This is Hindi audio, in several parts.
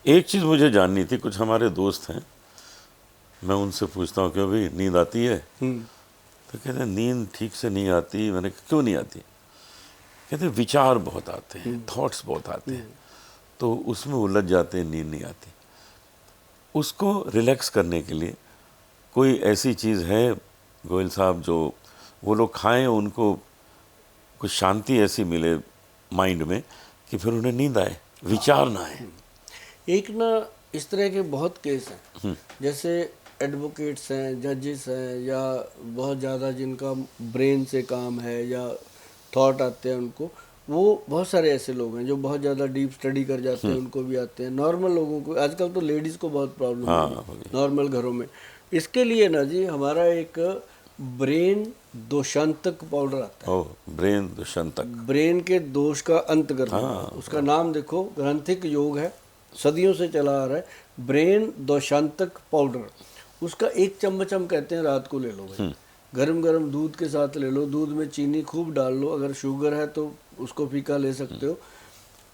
एक चीज़ मुझे जाननी थी, कुछ हमारे दोस्त हैं, मैं उनसे पूछता हूँ कि भाई नींद आती है, तो कहते हैं नींद ठीक से नहीं आती। मैंने कहा क्यों नहीं आती? कहते हैं विचार बहुत आते हैं, थॉट्स बहुत आते हैं, तो उसमें उलझ जाते हैं, नींद नहीं आती। उसको रिलैक्स करने के लिए कोई ऐसी चीज़ है गोयल साहब जो वो लोग खाएं, उनको कुछ शांति ऐसी मिले माइंड में कि फिर उन्हें नींद आए, विचार ना आए? एक ना इस तरह के बहुत केस हैं, जैसे एडवोकेट्स हैं, जजेस हैं, या बहुत ज़्यादा जिनका ब्रेन से काम है या थॉट आते हैं उनको, वो बहुत सारे ऐसे लोग हैं जो बहुत ज़्यादा डीप स्टडी कर जाते हैं, उनको भी आते हैं। नॉर्मल लोगों को आजकल तो लेडीज़ को बहुत प्रॉब्लम हाँ, है नॉर्मल घरों में। इसके लिए ना जी हमारा एक ब्रेन दोषांतक पाउडर आता है। ओह, ब्रेन दुष्यंतक। ब्रेन के दोष का अंत करने वाला, उसका नाम देखो, ग्रंथिक योग है, सदियों से चला आ रहा है, ब्रेन दोषांतक पाउडर। उसका 1 चम्मच हम कहते हैं रात को ले लो भाई, गरम गरम दूध के साथ ले लो, दूध में चीनी खूब डाल लो, अगर शुगर है तो उसको फीका ले सकते हो।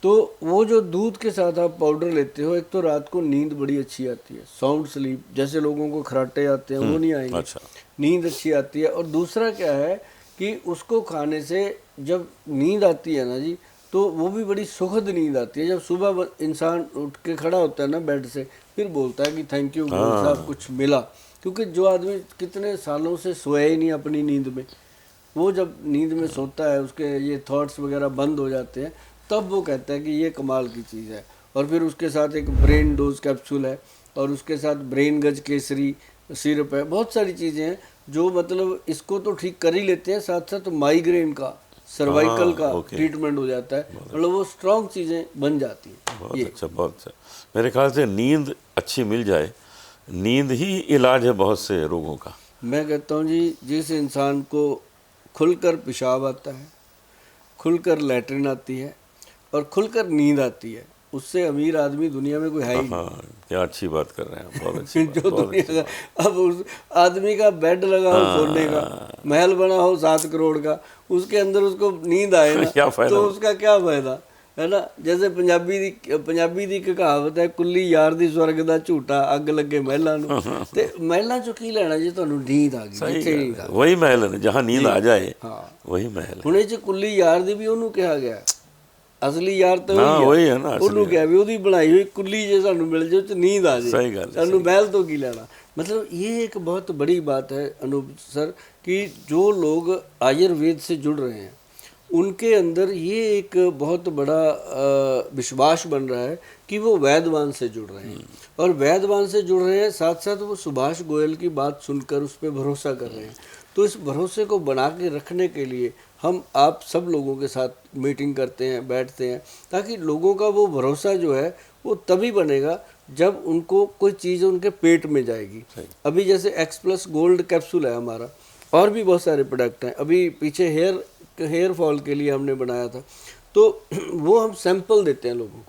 तो वो जो दूध के साथ आप पाउडर लेते हो, एक तो रात को नींद बड़ी अच्छी आती है, साउंड स्लीप, जैसे लोगों को खराटे आते हैं वो नहीं आएंगे, अच्छा। नींद अच्छी आती है। और दूसरा क्या है कि उसको खाने से जब नींद आती है ना जी, तो वो भी बड़ी सुखद नींद आती है। जब सुबह इंसान उठ के खड़ा होता है ना बेड से, फिर बोलता है कि थैंक यू गोयल साहब, कुछ मिला। क्योंकि जो आदमी कितने सालों से सोया ही नहीं अपनी नींद में, वो जब नींद में सोता है, उसके ये थॉट्स वगैरह बंद हो जाते हैं, तब वो कहता है कि ये कमाल की चीज़ है। और फिर उसके साथ एक ब्रेन डोज कैप्सूल है, और उसके साथ ब्रेन गज केसरी सिरप है, बहुत सारी चीज़ें हैं जो मतलब इसको तो ठीक कर ही लेते हैं, साथ साथ माइग्रेन का, सर्वाइकल का ट्रीटमेंट हो जाता है। मतलब वो स्ट्रॉन्ग चीज़ें बन जाती हैं। बहुत अच्छा, बहुत अच्छा। मेरे ख्याल से नींद अच्छी मिल जाए, नींद ही इलाज है बहुत से रोगों का। मैं कहता हूँ जी, जिस इंसान को खुलकर पेशाब आता है, खुलकर लैट्रिन आती है और खुलकर नींद आती है, उससे अमीर आदमी दुनिया में कोई है ही नहीं। हाँ, क्या अच्छी बात कर रहे हैं, बहुत अच्छी बात, जो बहुत दुनिया अच्छी का, अब उस आदमी का बेड लगा हो सोने का, महल बना हो 7 करोड़ का, उसके अंदर उसको नींद आए ना, क्या फायदा? तो उसका क्या फायदा है ना। जैसे पंजाबी ਦੀ ਇੱਕ ਕਹਾਵਤ ਹੈ, ਕੁੱਲੀ ਯਾਰ ਦੀ ਸਵਰਗ ਦਾ ਝੂਟਾ, ਅੱਗ ਲੱਗੇ ਮਹਿਲਾਂ ਨੂੰ। ਤੇ ਮਹਿਲਾਂ ਚੋਂ ਕੀ ਲੈਣਾ ਜੇ ਤੁਹਾਨੂੰ ਨੀਂਦ ਆ ਗਈ, ਇੱਥੇ ਨੀਂਦ ਆ ਗਈ। वही महल है, जहाँ नींद आ जाए हाँ, वही महल है। ਹੁਣ ਇਹ 'ਚ ਕੁੱਲੀ ਯਾਰ ਦੀ ਵੀ ਉਹਨੂੰ ਕਿਹਾ ਗਿਆ, ਅਸਲੀ ਯਾਰ ਤਾਂ वही है ना, ਉਹਨੂੰ ਕਿਹਾ ਵੀ ਉਹਦੀ ਬਣਾਈ ਹੋਈ ਕੁੱਲੀ ਜੇ ਸਾਨੂੰ ਮਿਲ ਜਾਏ, 'ਚ ਨੀਂਦ ਆ ਜਾਏ, सही गल है। ਸਾਨੂੰ महल तो की लेना। मतलब ये एक बहुत बड़ी बात है अनूप सर, कि जो लोग आयुर्वेद से जुड़ रहे हैं उनके अंदर ये एक बहुत बड़ा विश्वास बन रहा है कि वो वैद्यवान से जुड़ रहे हैं, और वैद्यवान से जुड़ रहे हैं, साथ साथ वो सुभाष गोयल की बात सुनकर उस पर भरोसा कर रहे हैं। तो इस भरोसे को बना के रखने के लिए हम आप सब लोगों के साथ मीटिंग करते हैं, बैठते हैं, ताकि लोगों का वो भरोसा जो है वो तभी बनेगा जब उनको कोई चीज़ उनके पेट में जाएगी। अभी जैसे एक्स+ गोल्ड कैप्सूल है हमारा, और भी बहुत सारे प्रोडक्ट हैं। अभी पीछे हेयर फॉल के लिए हमने बनाया था, तो वो हम सैंपल देते हैं लोगों को।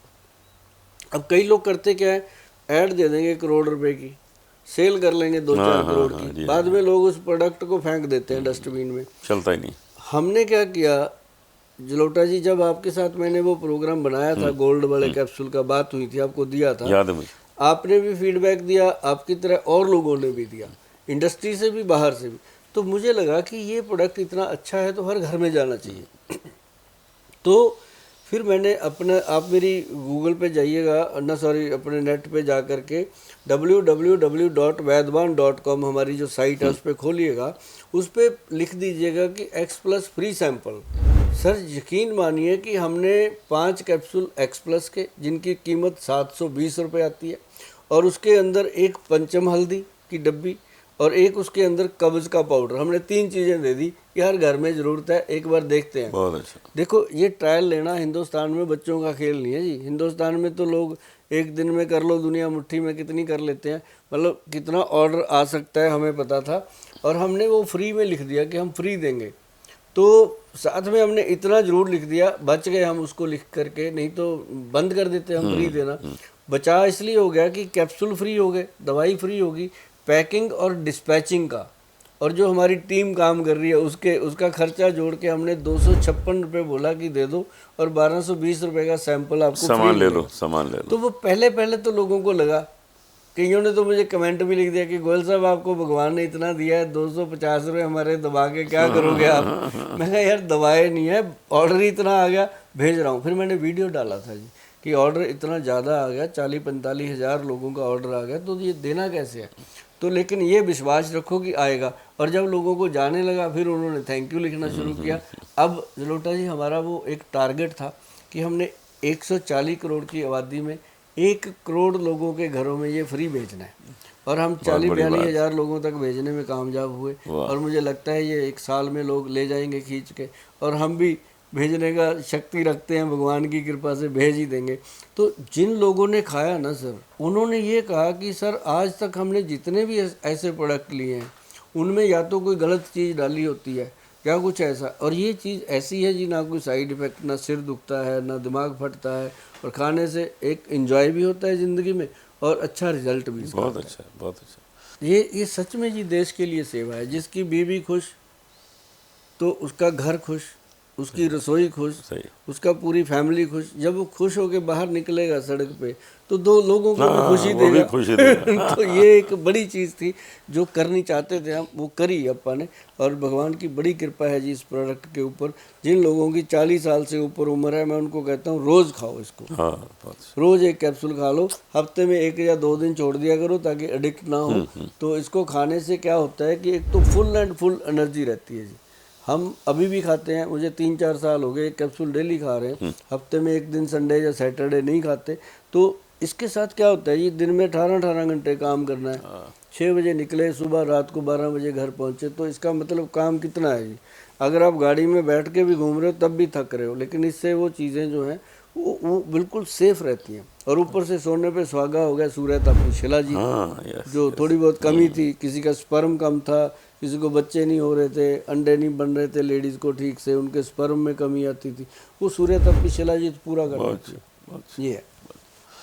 अब कई लोग करते क्या है, ऐड दे देंगे 1 करोड़ रुपए की, सेल कर लेंगे 2-4 करोड़ की, बाद में लोग उस प्रोडक्ट को फेंक देते हैं डस्टबिन में, चलता ही नहीं। हमने क्या किया जलोटा जी, जब आपके साथ मैंने वो प्रोग्राम बनाया था गोल्ड वाले कैप्सूल का, बात हुई थी, आपको दिया था, याद है मुझे। आपने भी फीडबैक दिया, आपकी तरह और लोगों ने भी दिया, इंडस्ट्री से भी, बाहर से भी। तो मुझे लगा कि ये प्रोडक्ट इतना अच्छा है तो हर घर में जाना चाहिए। तो फिर मैंने अपना, आप मेरी गूगल पे जाइएगा ना, सॉरी अपने नेट पे जा कर के www.vaidwan.com हमारी जो साइट है उस पर खोलिएगा, उस पर लिख दीजिएगा कि एक्स+ फ्री सैंपल। सर यकीन मानिए कि हमने 5 कैप्सूल एक्स+ के, जिनकी कीमत 720 रुपये आती है, और उसके अंदर एक पंचम हल्दी की डब्बी और एक उसके अंदर कब्ज का पाउडर, हमने 3 चीज़ें दे दी कि हर घर में ज़रूरत है, एक बार देखते हैं। बहुत अच्छा। देखो ये ट्रायल लेना हिंदुस्तान में बच्चों का खेल नहीं है जी। हिंदुस्तान में तो लोग एक दिन में कर लो दुनिया मुट्ठी में कितनी कर लेते हैं, मतलब कितना ऑर्डर आ सकता है हमें पता था, और हमने वो फ्री में लिख दिया कि हम फ्री देंगे। तो साथ में हमने इतना ज़रूर लिख दिया, बच गए हम उसको लिख करके, नहीं तो बंद कर देते हम फ्री देना। बचा इसलिए हो गया कि कैप्सूल फ्री हो गए, दवाई फ्री होगी, पैकिंग और डिस्पैचिंग का और जो हमारी टीम काम कर रही है उसका खर्चा जोड़ के हमने 256 रुपये बोला कि दे दो, और 1220 रुपये का सैंपल आपको सामान फ्री ले मिलेगा। लो, सामान ले लो। तो वो पहले तो लोगों को लगा, कईयों ने तो मुझे कमेंट भी लिख दिया कि गोयल साहब आपको भगवान ने इतना दिया है, 250 रुपये हमारे दबा के क्या करोगे आप? मैं कहा यार दबाए नहीं है, ऑर्डर ही इतना आ गया, भेज रहा हूँ। फिर मैंने वीडियो डाला था जी कि ऑर्डर इतना ज़्यादा आ गया, 40-45 हज़ार लोगों का ऑर्डर आ गया, तो ये देना कैसे है? तो लेकिन ये विश्वास रखो कि आएगा। और जब लोगों को जाने लगा फिर उन्होंने थैंक यू लिखना शुरू किया। अब जलोटा जी हमारा वो एक टारगेट था कि हमने 140 करोड़ की आबादी में 1 करोड़ लोगों के घरों में ये फ्री भेजना है, और हम 40-42 हज़ार लोगों तक भेजने में कामयाब हुए। और मुझे लगता है ये 1 साल में लोग ले जाएंगे खींच के, और हम भी भेजने का शक्ति रखते हैं, भगवान की कृपा से भेज ही देंगे। तो जिन लोगों ने खाया ना सर, उन्होंने ये कहा कि सर आज तक हमने जितने भी ऐसे प्रोडक्ट लिए हैं उनमें या तो कोई गलत चीज़ डाली होती है या कुछ ऐसा, और ये चीज़ ऐसी है जी, ना कोई साइड इफ़ेक्ट, ना सिर दुखता है, ना दिमाग फटता है, और खाने से एक एंजॉय भी होता है ज़िंदगी में और अच्छा रिजल्ट भी। बहुत अच्छा, बहुत अच्छा। ये सच में जी देश के लिए सेवा है। जिसकी बीवी खुश तो उसका घर खुश, उसकी रसोई खुश, सही। उसका पूरी फैमिली खुश। जब वो खुश होकर बाहर निकलेगा सड़क पे तो 2 लोगों को भी खुशी वो भी देगा। खुशी देगा। तो ये एक बड़ी चीज़ थी जो करनी चाहते थे हम, वो करी अपा ने, और भगवान की बड़ी कृपा है जी इस प्रोडक्ट के ऊपर। जिन लोगों की 40 साल से ऊपर उम्र है, मैं उनको कहता हूँ रोज़ खाओ इसको, हाँ, बहुत अच्छा। रोज़ 1 कैप्सूल खा लो, हफ्ते में 1 या 2 दिन छोड़ दिया करो ताकि एडिक्ट ना हो। तो इसको खाने से क्या होता है कि एक तो फुल एंड फुल एनर्जी रहती है जी। हम अभी भी खाते हैं, मुझे 3-4 साल हो गए, 1 कैप्सूल डेली खा रहे हैं, हफ्ते में 1 दिन संडे या सैटरडे नहीं खाते। तो इसके साथ क्या होता है, ये दिन में 18 घंटे काम करना है, 6 बजे निकले सुबह, रात को 12 बजे घर पहुँचे, तो इसका मतलब काम कितना है जी। अगर आप गाड़ी में बैठ के भी घूम रहे हो तब भी थक रहे हो, लेकिन इससे वो चीज़ें जो हैं वो बिल्कुल सेफ रहती हैं। और ऊपर से सोने पे सुहागा हो गया सूर्य तापी शिला जी, हाँ, यस, जो थोड़ी बहुत कमी थी, किसी का स्पर्म कम था, किसी को बच्चे नहीं हो रहे थे, अंडे नहीं बन रहे थे लेडीज़ को ठीक से, उनके स्पर्म में कमी आती थी, वो सूर्य तापी शिला जी पूरा कर देती है। ये है।